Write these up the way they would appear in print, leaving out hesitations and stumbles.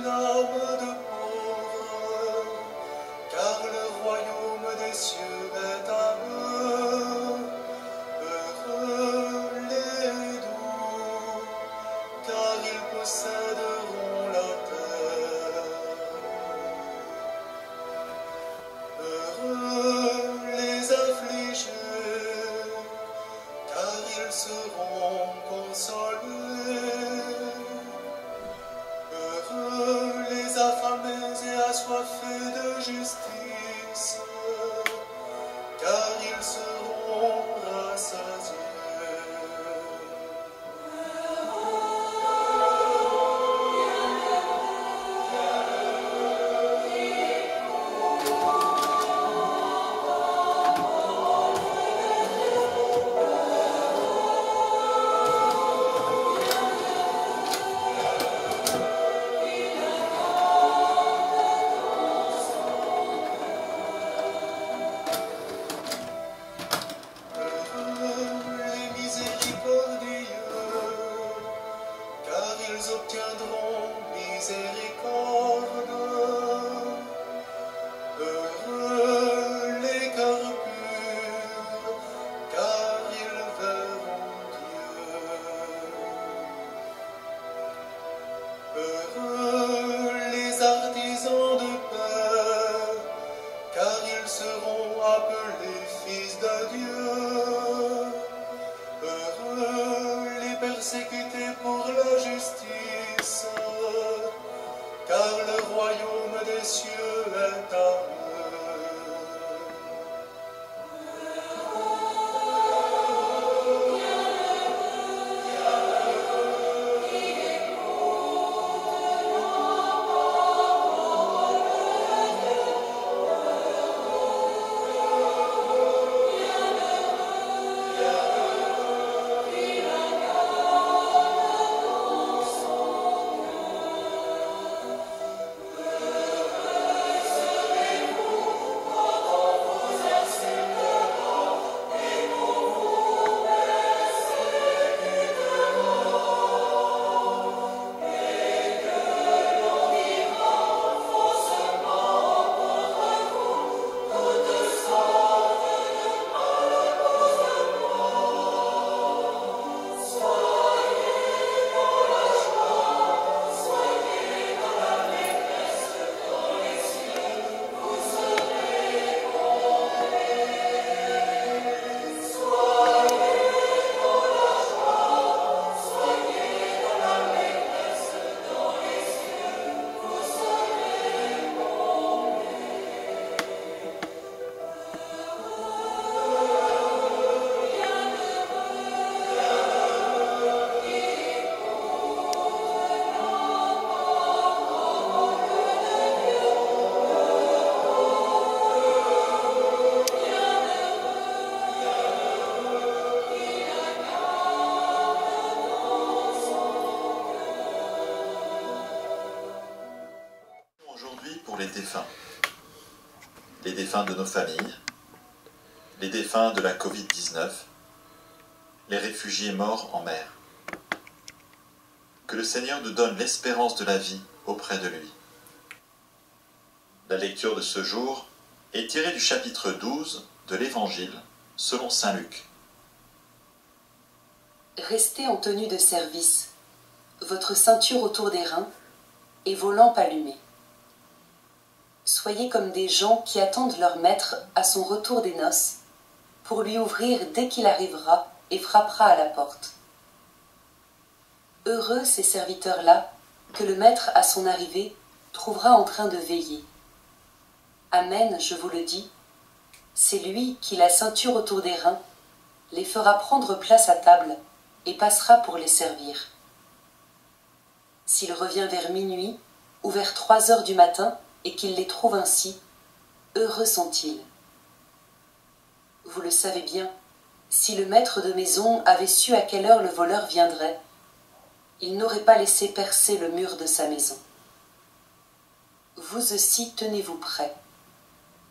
âme de pauvre, car le royaume des cieux est à eux. Heureux les doux, car ils posséderont la terre. Heureux les affligés, car ils seront consolés. Heureux les affamés et assoiffés de justice, car ils seront rassasiés. Ils obtiendront miséricorde. Heureux les cœurs purs, car ils verront Dieu. Heureux les artisans de paix, car ils seront appelés fils de Dieu. Heureux les persécutés pour la justice, car le royaume des cieux est à eux. Les défunts de nos familles, les défunts de la Covid-19, les réfugiés morts en mer. Que le Seigneur nous donne l'espérance de la vie auprès de lui. La lecture de ce jour est tirée du chapitre 12 de l'Évangile selon saint Luc. Restez en tenue de service, votre ceinture autour des reins et vos lampes allumées. Soyez comme des gens qui attendent leur maître à son retour des noces, pour lui ouvrir dès qu'il arrivera et frappera à la porte. Heureux ces serviteurs-là, que le maître à son arrivée trouvera en train de veiller. Amen, je vous le dis, c'est lui qui, la ceinture autour des reins, les fera prendre place à table et passera pour les servir. S'il revient vers minuit ou vers 3 heures du matin, et qu'il les trouve ainsi, heureux sont-ils. Vous le savez bien, si le maître de maison avait su à quelle heure le voleur viendrait, il n'aurait pas laissé percer le mur de sa maison. Vous aussi tenez-vous prêts.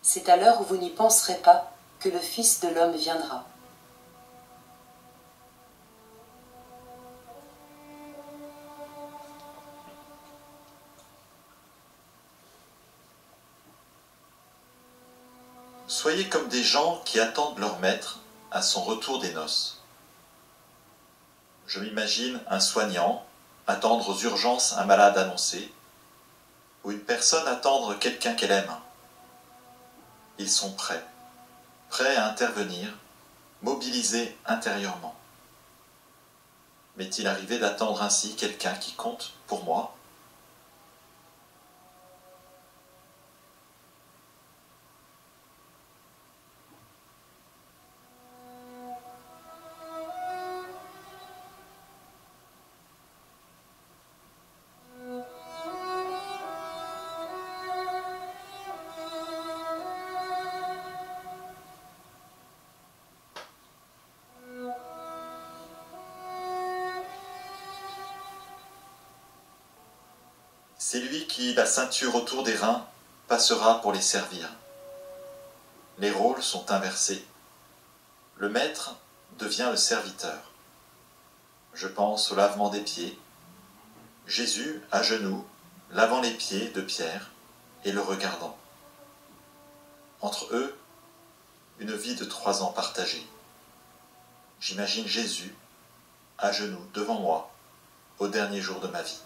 C'est à l'heure où vous n'y penserez pas que le Fils de l'homme viendra. Soyez comme des gens qui attendent leur maître à son retour des noces. Je m'imagine un soignant attendre aux urgences un malade annoncé, ou une personne attendre quelqu'un qu'elle aime. Ils sont prêts à intervenir, mobilisés intérieurement. M'est-il arrivé d'attendre ainsi quelqu'un qui compte pour moi ? C'est lui qui, la ceinture autour des reins, passera pour les servir. Les rôles sont inversés. Le maître devient le serviteur. Je pense au lavement des pieds. Jésus, à genoux, lavant les pieds de Pierre et le regardant. Entre eux, une vie de 3 ans partagée. J'imagine Jésus, à genoux, devant moi, au dernier jour de ma vie.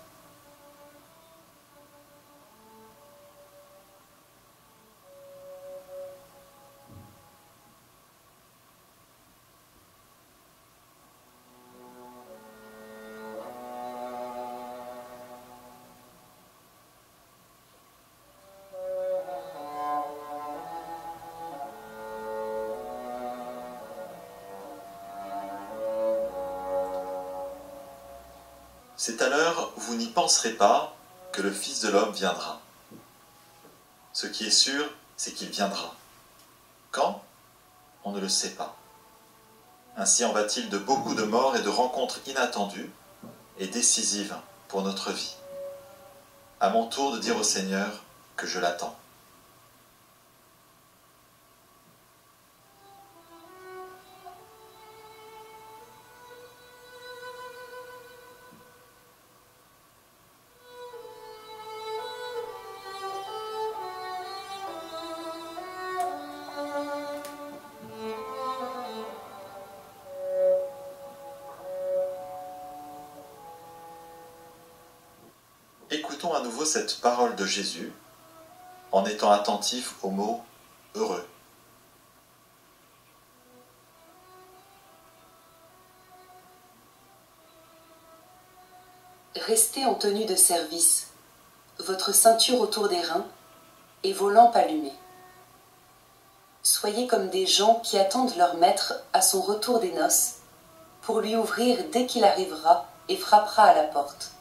C'est à l'heure où vous n'y penserez pas que le Fils de l'homme viendra. Ce qui est sûr, c'est qu'il viendra. Quand ? On ne le sait pas. Ainsi en va-t-il de beaucoup de morts et de rencontres inattendues et décisives pour notre vie. À mon tour de dire au Seigneur que je l'attends. Écoutons à nouveau cette parole de Jésus en étant attentifs au mot « heureux ». Restez en tenue de service, votre ceinture autour des reins et vos lampes allumées. Soyez comme des gens qui attendent leur maître à son retour des noces pour lui ouvrir dès qu'il arrivera et frappera à la porte.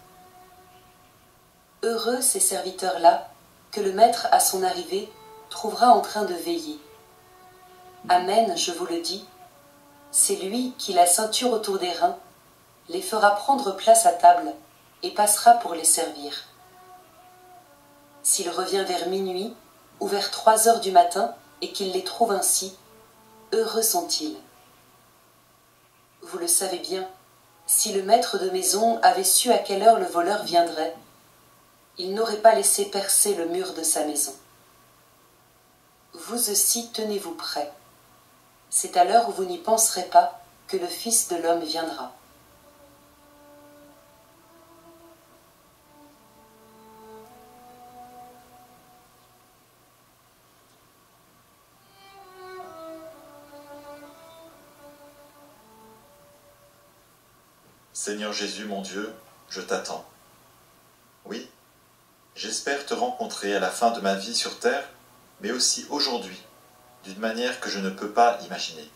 Heureux ces serviteurs-là que le maître à son arrivée trouvera en train de veiller. Amen, je vous le dis, c'est lui qui, la ceinture autour des reins, les fera prendre place à table et passera pour les servir. S'il revient vers minuit ou vers 3 heures du matin et qu'il les trouve ainsi, heureux sont-ils. Vous le savez bien, si le maître de maison avait su à quelle heure le voleur viendrait, il n'aurait pas laissé percer le mur de sa maison. Vous aussi tenez-vous prêts. C'est à l'heure où vous n'y penserez pas que le Fils de l'homme viendra. Seigneur Jésus, mon Dieu, je t'attends. Oui, j'espère te rencontrer à la fin de ma vie sur terre, mais aussi aujourd'hui, d'une manière que je ne peux pas imaginer.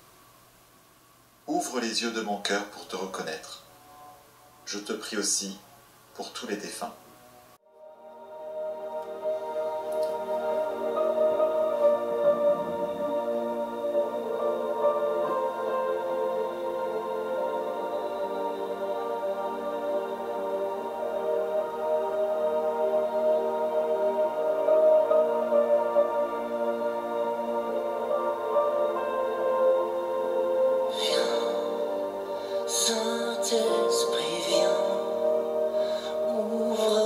Ouvre les yeux de mon cœur pour te reconnaître. Je te prie aussi pour tous les défunts. Saint-Esprit, viens, ouvre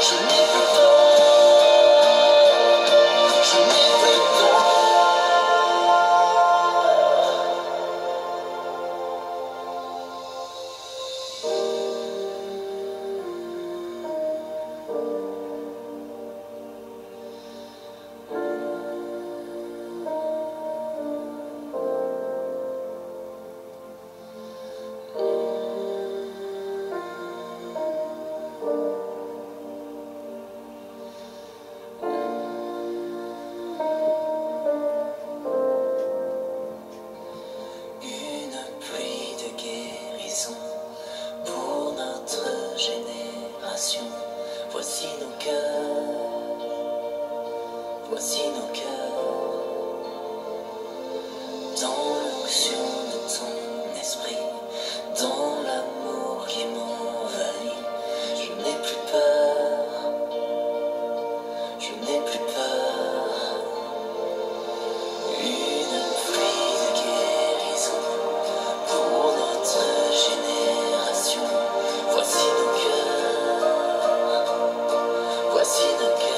Je n'ai plus peur. Je n'ai plus peur. Une pluie de guérison pour notre génération. Voici nos cœurs, voici nos cœurs. Dans l'onction de ton esprit, dans l'amour qui m'envahit, je n'ai plus peur, je n'ai plus peur. Une pluie de guérison pour notre génération. Voici nos cœurs, voici nos cœurs.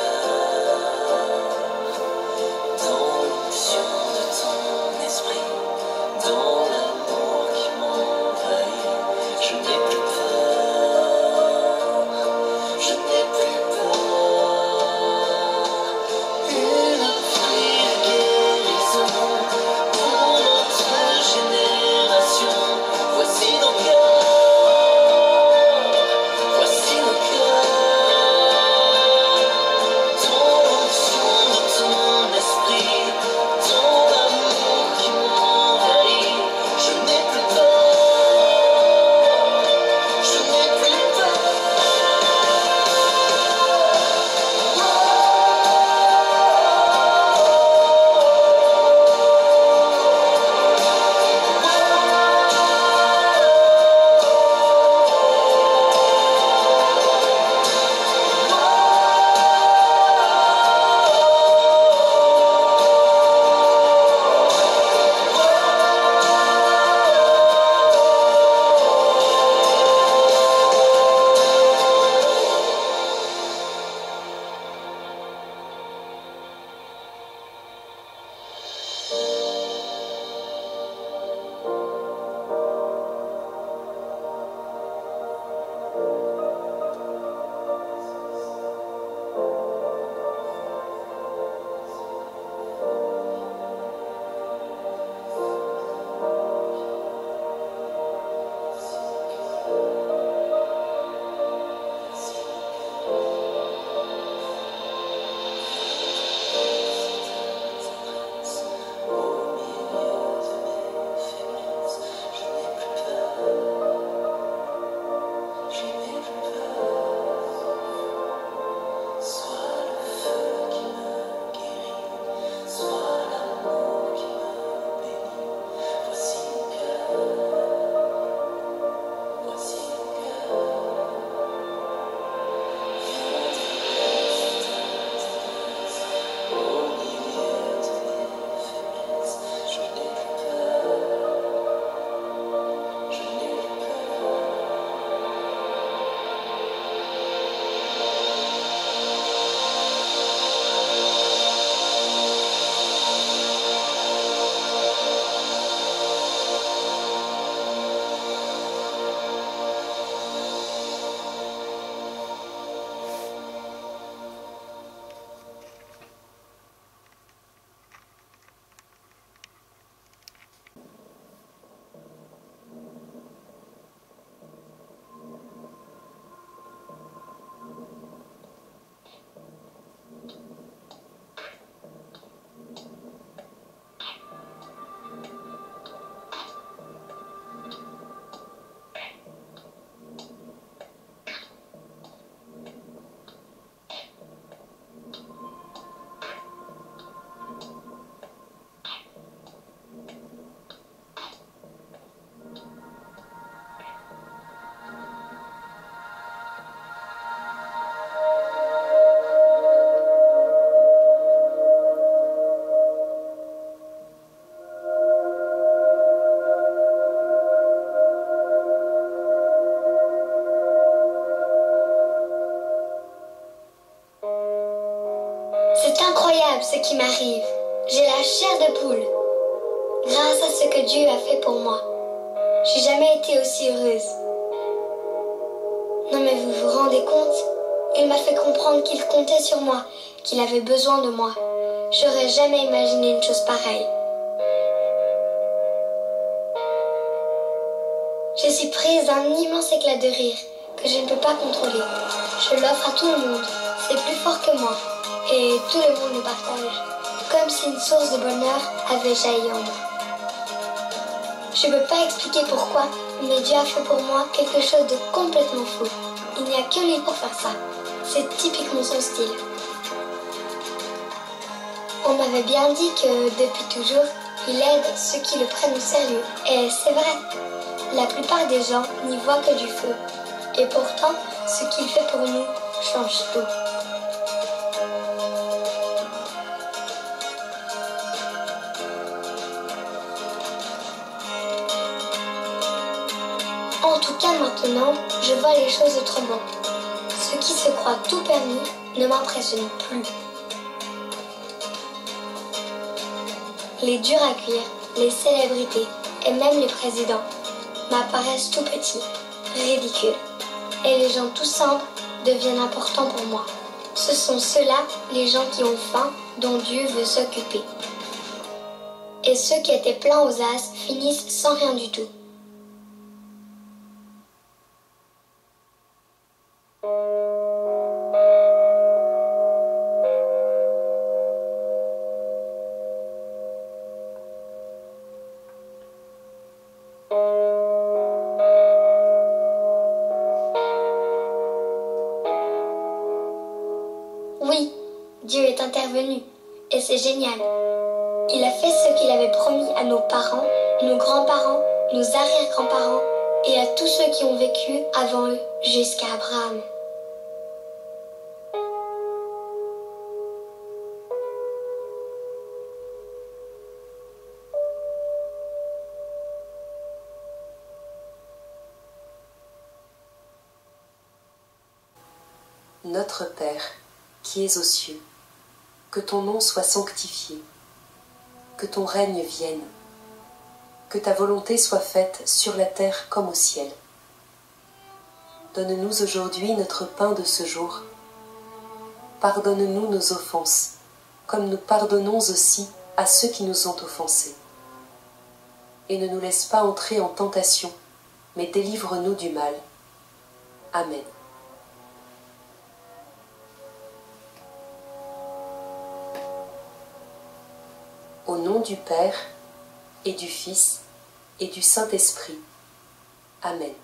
incroyable ce qui m'arrive. J'ai la chair de poule. Grâce à ce que Dieu a fait pour moi, j'ai jamais été aussi heureuse. Non mais vous vous rendez compte? Il m'a fait comprendre qu'il comptait sur moi, qu'il avait besoin de moi. J'aurais jamais imaginé une chose pareille. Je suis prise d'un immense éclat de rire que je ne peux pas contrôler. Je l'offre à tout le monde, c'est plus fort que moi, et tout le monde le partage, comme si une source de bonheur avait jailli en moi. Je ne peux pas expliquer pourquoi, mais Dieu a fait pour moi quelque chose de complètement fou. Il n'y a que lui pour faire ça. C'est typiquement son style. On m'avait bien dit que, depuis toujours, il aide ceux qui le prennent au sérieux. Et c'est vrai. La plupart des gens n'y voient que du feu. Et pourtant, ce qu'il fait pour nous change tout. En tout cas, maintenant, je vois les choses autrement. Ceux qui se croient tout permis ne m'impressionnent plus. Les durs à cuire, les célébrités et même les présidents m'apparaissent tout petits, ridicules. Et les gens tout simples deviennent importants pour moi. Ce sont ceux-là, les gens qui ont faim, dont Dieu veut s'occuper. Et ceux qui étaient pleins aux as finissent sans rien du tout. Oui, Dieu est intervenu, et c'est génial. Il a fait ce qu'il avait promis à nos parents, nos grands-parents, nos arrière-grands-parents, et à tous ceux qui ont vécu avant eux, jusqu'à Abraham. Notre Père, qui es aux cieux, que ton nom soit sanctifié, que ton règne vienne, que ta volonté soit faite sur la terre comme au ciel. Donne-nous aujourd'hui notre pain de ce jour. Pardonne-nous nos offenses, comme nous pardonnons aussi à ceux qui nous ont offensés. Et ne nous laisse pas entrer en tentation, mais délivre-nous du mal. Amen. Au nom du Père, et du Fils, et du Saint-Esprit. Amen.